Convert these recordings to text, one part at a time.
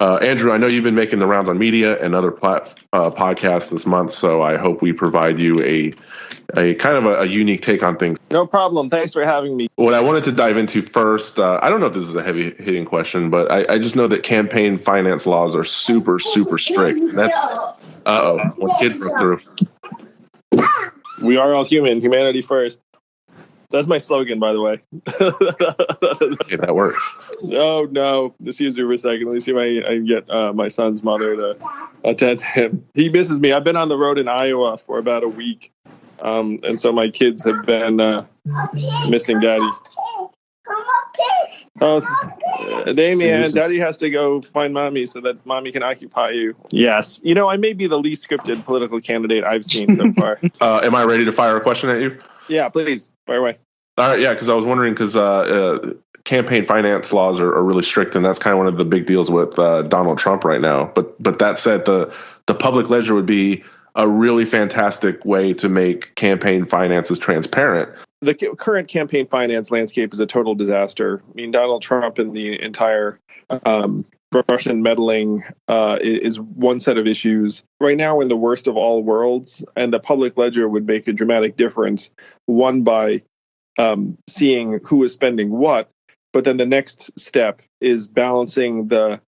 Andrew, I know you've been making the rounds on media and other podcasts this month, so I hope we provide you a kind of a unique take on things. No problem. Thanks for having me. What I wanted to dive into first, I don't know if this is a heavy-hitting question, but I just know that campaign finance laws are super, super strict. That's, one kid broke through. We are all human. Humanity first. That's my slogan, by the way. Okay, that works. Oh, no. Excuse me for a second. Let me see if I can get my son's mother to attend to him. He misses me. I've been on the road in Iowa for about a week. And so my kids have been missing Daddy. Oh, Damien, Daddy has to go find Mommy so that Mommy can occupy you. Yes. You know, I may be the least scripted political candidate I've seen so far. Am I ready to fire a question at you? Yeah, please. Fire away. All right, yeah, because I was wondering, because campaign finance laws are really strict, and that's kind of one of the big deals with Donald Trump right now. But that said, the public ledger would be a really fantastic way to make campaign finances transparent. The current campaign finance landscape is a total disaster. I mean, Donald Trump and the entire Russian meddling is one set of issues. Right now, we're in the worst of all worlds, and the public ledger would make a dramatic difference, one by seeing who is spending what, but then the next step is balancing the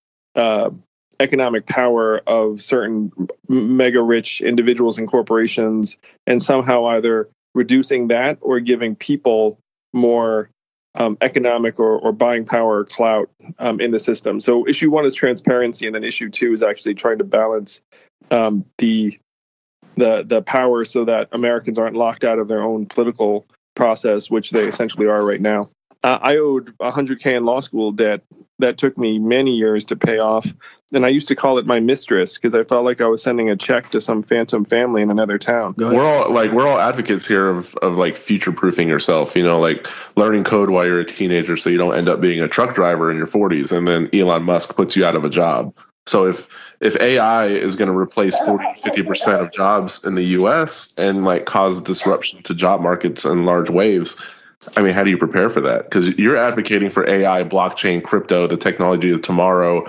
economic power of certain mega-rich individuals and corporations, and somehow either reducing that or giving people more economic or buying power or clout in the system. So issue one is transparency, and then issue two is actually trying to balance the power so that Americans aren't locked out of their own political process, which they essentially are right now. I owed $100K in law school debt that took me many years to pay off. And I used to call it my mistress because I felt like I was sending a check to some phantom family in another town. We're all advocates here of like future proofing yourself, you know, like learning code while you're a teenager so you don't end up being a truck driver in your 40s and then Elon Musk puts you out of a job. So if AI is going to replace 40-50% of jobs in the US and like cause disruption to job markets in large waves, I mean, how do you prepare for that? Because you're advocating for AI, blockchain, crypto, the technology of tomorrow.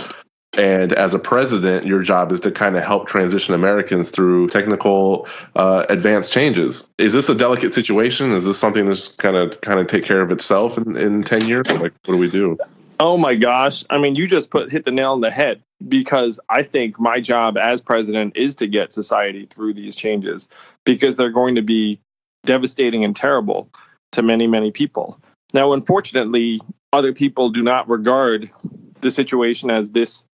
And as a president, your job is to kind of help transition Americans through technical advanced changes. Is this a delicate situation? Is this something that's kind of take care of itself in 10 years? Like, what do we do? Oh, my gosh. I mean, you just hit the nail on the head, because I think my job as president is to get society through these changes, because they're going to be devastating and terrible to many, many people. Now, unfortunately, other people do not regard the situation as this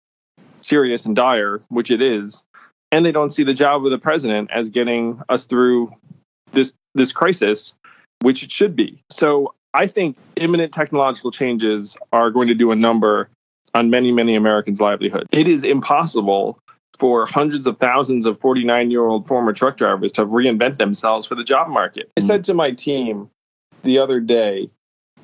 serious and dire, which it is, and they don't see the job of the president as getting us through this crisis, which it should be. So I think imminent technological changes are going to do a number on many, many Americans' livelihood. It is impossible for hundreds of thousands of 49-year-old former truck drivers to reinvent themselves for the job market. I said to my team the other day,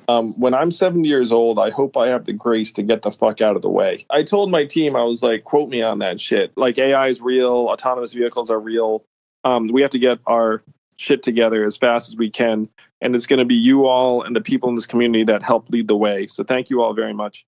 when I'm 70 years old, I hope I have the grace to get the fuck out of the way. I told my team, I was like, quote me on that shit. Like, AI is real. Autonomous vehicles are real. We have to get our shit together as fast as we can. And it's going to be you all and the people in this community that help lead the way. So thank you all very much.